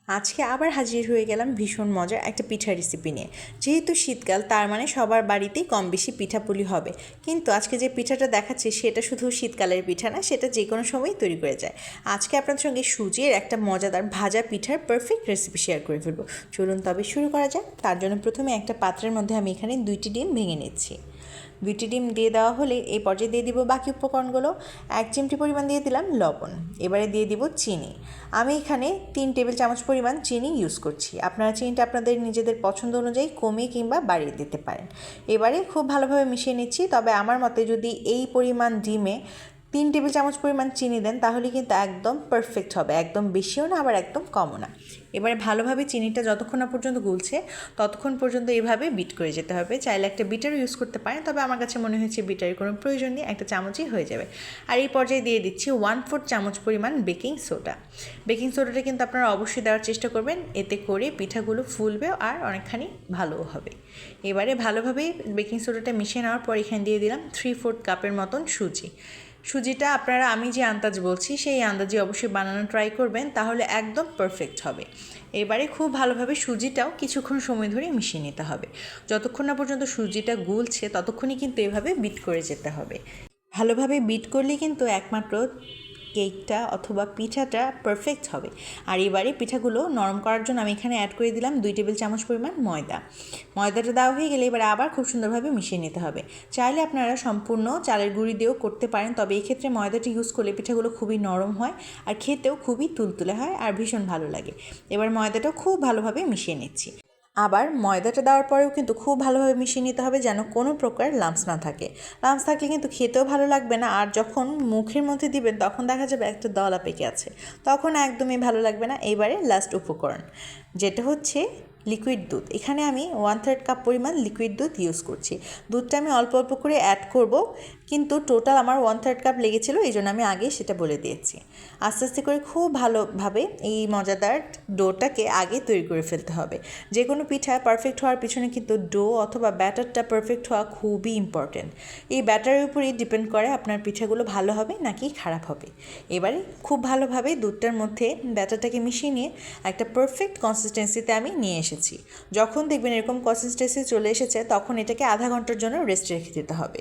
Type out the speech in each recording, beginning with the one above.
আজকে আবার হাজির হয়ে গেলাম ভীষণ মজার একটা পিঠা রেসিপি নিয়ে। যেহেতু শীতকাল, তার মানে সবার বাড়িতেই কম বেশি পিঠাপুলি হবে। কিন্তু আজকে যে পিঠাটা দেখাচ্ছি সেটা শুধু শীতকালের পিঠা না, সেটা যে কোনো সময়ই তৈরি করে যায়। আজকে আপনাদের সঙ্গে সুজির একটা মজাদার ভাজা পিঠার পারফেক্ট রেসিপি শেয়ার করে ফেলবো। চলুন তবে শুরু করা যাক। তার জন্য প্রথমে একটা পাত্রের মধ্যে আমি এখানে 2টি ডিম ভেঙে নিচ্ছি। 2টি ডিম দিয়ে দেওয়া হলে এই পর্যায়ে দিয়ে দিব বাকি উপকরণগুলো। 1 চিমটি পরিমাণ দিয়ে দিলাম লবণ। এবারে দিয়ে দিব চিনি। আমি এখানে 3 টেবিল চামচ পরিমাণ চিনি ইউজ করছি। আপনারা চিনিটা আপনাদের নিজেদের পছন্দ অনুযায়ী কমিয়ে কিংবা বাড়িয়ে দিতে পারেন। এবারে খুব ভালোভাবে মিশিয়ে নিচ্ছি। তবে আমার মতে যদি এই পরিমাণ ডিমে 3 টেবিল চামচ পরিমাণ চিনি দেন তাহলে কিন্তু একদম পারফেক্ট হবে, একদম বেশিও না আবার একদম কমও না। এবারে ভালোভাবে চিনিটা যতক্ষণ না পর্যন্ত গুলছে ততক্ষণ পর্যন্ত এভাবে বিট করে যেতে হবে। চাইলে একটা বিটারও ইউজ করতে পারেন, তবে আমার কাছে মনে হয়েছে বিটারের কোনো প্রয়োজন নেই, একটা চামচই হয়ে যাবে। আর এই পর্যায়ে দিয়ে দিচ্ছি 1/4 চামচ পরিমাণ বেকিং সোডা। বেকিং সোডাটা কিন্তু আপনারা অবশ্যই দেওয়ার চেষ্টা করবেন, এতে করে পিঠাগুলো ফুলবে আর অনেকখানি ভালোও হবে। এবারে ভালোভাবে বেকিং সোডাটা মিশিয়ে নেওয়ার পর এখানে দিয়ে দিলাম 3/4 কাপের মতন সুজি। সুজিটা আপনারা আমি যে আন্দাজ বলছি সেই আন্দাজে অবশ্যই বানানো ট্রাই করবেন, তাহলে একদম পারফেক্ট হবে। এবারে খুব ভালোভাবে সুজিটাও কিছুক্ষণ সময় ধরে মিশিয়ে নিতে হবে। যতক্ষণ না পর্যন্ত সুজিটা গুলছে ততক্ষণই কিন্তু এভাবে বিট করে যেতে হবে। ভালোভাবে বিট করলে কিন্তু একমাত্র কেকটা অথবা পিঠাটা পারফেক্ট হবে। আর এবারে পিঠাগুলো নরম করার জন্য আমি এখানে অ্যাড করে দিলাম 2 টেবিল চামচ পরিমাণ ময়দা। ময়দাটা দেওয়া হয়ে গেলে এবারে আবার খুব সুন্দরভাবে মিশিয়ে নিতে হবে। চাইলে আপনারা সম্পূর্ণ চালের গুঁড়ি দিয়েও করতে পারেন, তবে এক্ষেত্রে ময়দাটি ইউজ করলে পিঠাগুলো খুবই নরম হয় আর খেতেও খুবই তুলতুলে হয় আর ভীষণ ভালো লাগে। এবার ময়দাটাও খুব ভালোভাবে মিশিয়ে নিচ্ছি। আবার ময়দাটা দেওয়ার পরেও কিন্তু খুব ভালোভাবে মিশিয়ে নিতে হবে, যেন কোনো প্রকার লাম্পস না থাকে। লাম্পস থাকলে কিন্তু খেতেও ভালো লাগবে না, আর যখন মুখের মধ্যে দিবেন তখন দেখা যাবে একটা দলা পেকে আছে, তখন একদমই ভালো লাগবে না। এইবারে লাস্ট উপকরণ যেটা হচ্ছে লিকুইড দুধ। এখানে আমি 1/3 কাপ পরিমাণ লিকুইড দুধ ইউজ করছি। দুধটা আমি অল্প অল্প করে অ্যাড করব, কিন্তু টোটাল আমার 1/3 কাপ লেগেছিলো, এই জন্য আমি আগে সেটা বলে দিয়েছি। আস্তে আস্তে করে খুব ভালোভাবে এই মজাদার ডোটাকে আগে তৈরি করে ফেলতে হবে। যে কোনো পিঠা পারফেক্ট হওয়ার পিছনে কিন্তু ডো অথবা ব্যাটারটা পারফেক্ট হওয়া খুবই ইম্পর্টেন্ট। এই ব্যাটারের উপরেই ডিপেন্ড করে আপনার পিঠাগুলো ভালো হবে নাকি খারাপ হবে। এবারে খুব ভালোভাবে দুধটার মধ্যে ব্যাটারটাকে মিশিয়ে নিয়ে একটা পারফেক্ট কনসিস্টেন্সিতে আমি নিয়ে এসেছি। যখন দেখবেন এরকম কনসিস্টেন্সি চলে এসেছে তখন এটাকে আধা ঘন্টার জন্য রেস্ট রেখে দিতে হবে।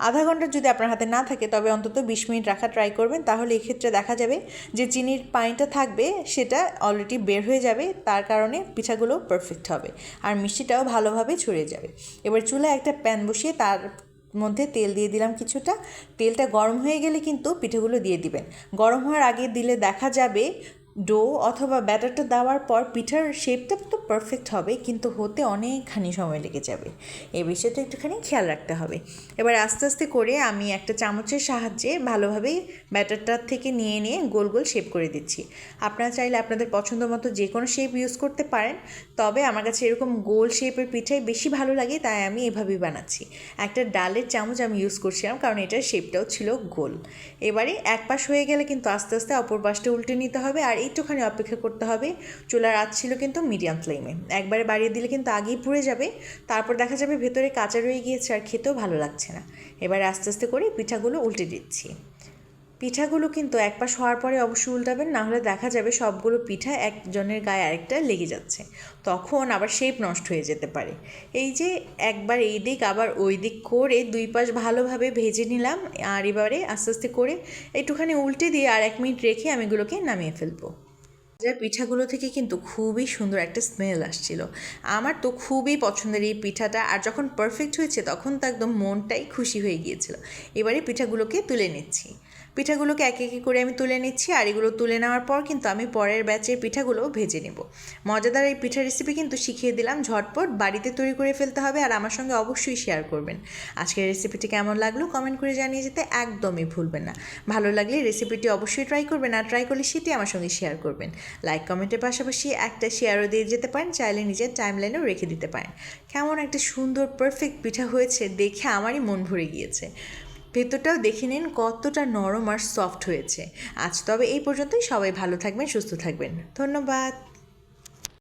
আধা ঘন্টা যদি আপনার হাতে না থাকে তবে অন্তত 20 মিনিট রাখা ট্রাই করবেন, তাহলে এক্ষেত্রে দেখা যাবে যে চিনির পানিটা থাকবে সেটা অলরেডি বের হয়ে যাবে, তার কারণে পিঠাগুলো পারফেক্ট হবে আর মিষ্টিটাও ভালোভাবে ছড়িয়ে যাবে। এবার চুলায় একটা প্যান বসিয়ে তার মধ্যে তেল দিয়ে দিলাম কিছুটা। তেলটা গরম হয়ে গেলে কিন্তু পিঠাগুলো দিয়ে দিবেন। গরম হওয়ার আগে দিলে দেখা যাবে ডো অথবা ব্যাটারটা দেওয়ার পর পিঠার শেপটা তো পারফেক্ট হবে, কিন্তু হতে অনেকখানি সময় লেগে যাবে। এই বিষয়টা একটুখানি খেয়াল রাখতে হবে। এবার আস্তে আস্তে করে আমি একটা চামচের সাহায্যে ভালোভাবে ব্যাটারটার থেকে নিয়ে নিয়ে গোল গোল শেপ করে দিচ্ছি। আপনারা চাইলে আপনাদের পছন্দ মতো যে কোনো শেপ ইউজ করতে পারেন, তবে আমার কাছে এরকম গোল শেপের পিঠাই বেশি ভালো লাগে, তাই আমি এভাবেই বানাচ্ছি। একটা ডালের চামচ আমি ইউজ করছিলাম, কারণ এটার শেপটাও ছিল গোল। এবারে এক পাশ হয়ে গেলে কিন্তু আস্তে আস্তে অপর পাশটা উল্টে নিতে হবে আর একটুখানি অপেক্ষা করতে হবে। চুলার আঁচ ছিল কিন্তু মিডিয়াম ফ্লেমে, একবারে বাড়িয়ে দিলে কিন্তু আগেই পুড়ে যাবে, তারপর দেখা যাবে ভেতরে কাঁচা রয়ে গিয়েছে আর খেতেও ভালো লাগছে না। এবার আস্তে আস্তে করে পিঠাগুলো উল্টে দিচ্ছি। পিঠাগুলো কিন্তু এক পাশ হওয়ার পরে অবশ্যই উল্টাবেন, না হলে দেখা যাবে সবগুলো পিঠা একজনের গায়ে আরেকটা লেগে যাচ্ছে, তখন আবার শেপ নষ্ট হয়ে যেতে পারে। এই যে একবার এই দিক আবার ওই দিক করে 2 পাশ ভালোভাবে ভেজে নিলাম, আর এবারে আস্তে আস্তে করে একটুখানি উল্টে দিয়ে আর 1 মিনিট রেখে আমি এগুলোকে নামিয়ে ফেলবো। পিঠাগুলো থেকে কিন্তু খুবই সুন্দর একটা স্মেল আসছিল। আমার তো খুবই পছন্দের এই পিঠাটা, আর যখন পারফেক্ট হয়েছে তখন তো একদম মনটাই খুশি হয়ে গিয়েছিল। এবারে পিঠাগুলোকে তুলে নিচ্ছি। পিঠাগুলোকে একে একে করে আমি তুলে নিচ্ছি, আর এগুলো তুলে নেওয়ার পর কিন্তু আমি পরের ব্যাচের পিঠাগুলোও ভেজে নেব। মজাদার এই পিঠা রেসিপি কিন্তু শিখিয়ে দিলাম, ঝটপট বাড়িতে তৈরি করে ফেলতে হবে, আর আমার সঙ্গে অবশ্যই শেয়ার করবেন। আজকের রেসিপিটি কেমন লাগলো কমেন্ট করে জানিয়ে যেতে একদমই ভুলবেন না। ভালো লাগলে রেসিপিটি অবশ্যই ট্রাই করবেন, আর ট্রাই করলে সেটি আমার সঙ্গে শেয়ার করবেন। লাইক কমেন্টের পাশাপাশি একটা শেয়ারও দিয়ে যেতে পারেন, চাইলে নিজের টাইমলাইনেও রেখে দিতে পারেন। কেমন একটা সুন্দর পারফেক্ট পিঠা হয়েছে দেখে আমারই মন ভরে গিয়েছে। ভেতরটাও দেখে নিন কতটা নরম আর সফট হয়েছে। আজ তবে এই পর্যন্তই। সবাই ভালো থাকবেন, সুস্থ থাকবেন। ধন্যবাদ।